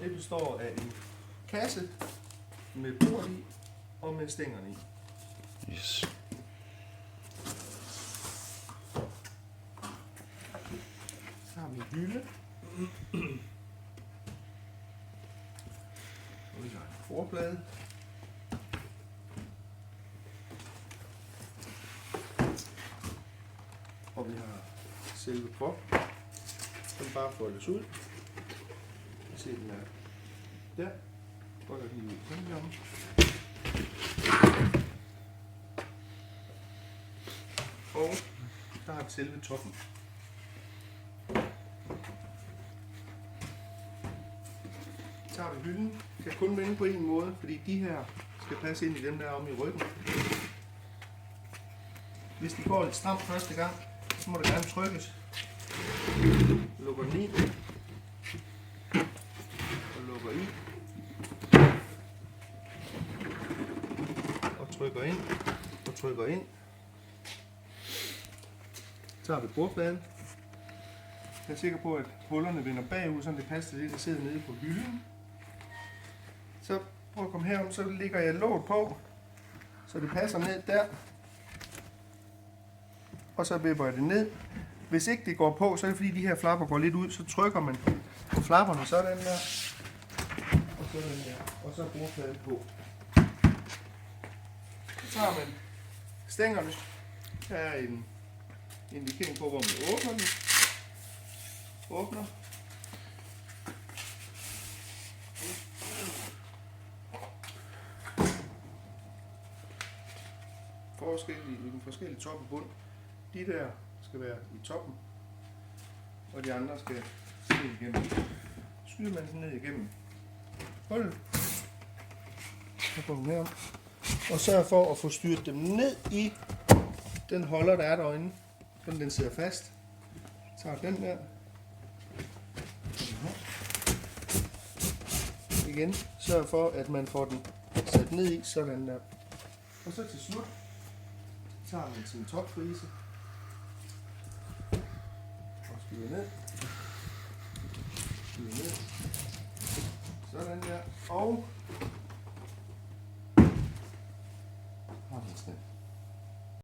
det består af en kasse med bord i og med stængerne i. Yes. Så har vi en hylde. Og vi har en forplade. Og vi har selve proppen, som bare foldes ud. Se, den er der. Folder lige ud i den lomme. Og der har vi selve toppen. Så har vi hylden. Kan kun vende på en måde, fordi de her skal passe ind i dem der omme i ryggen. Hvis de går lidt stramt første gang, så må det gerne trykkes. Lukker den i. Og lukker i. Og trykker ind. Og trykker ind. Så har vi bordpladen. Jeg er sikker på, at hullerne vender bagud, så det passer til det, der sidder nede på hylden. Så prøv at komme herom, så lægger jeg låget på, så det passer ned der. Og så vipper jeg det ned. Hvis ikke det går på, så er det fordi de her flapper går lidt ud, så trykker man på flapperne sådan der. Og sådan der. Og så bruger pladen på. Så tager man stængerne. Her er en indikering på, hvor man åbner den. Åbner. Forskellige top og bund. De der skal være i toppen, og de andre skal ned igennem. Skyder man den ned igennem hullet, så går den herom, og sørg for at få styret dem ned i den holder, der er derinde, så den sidder fast. Tager den der. Igen, sørg for at man får den sat ned i, sådan der. Og så til slut tager man sin topfrise og skyder ned. Skyder ned. Sådan der. Og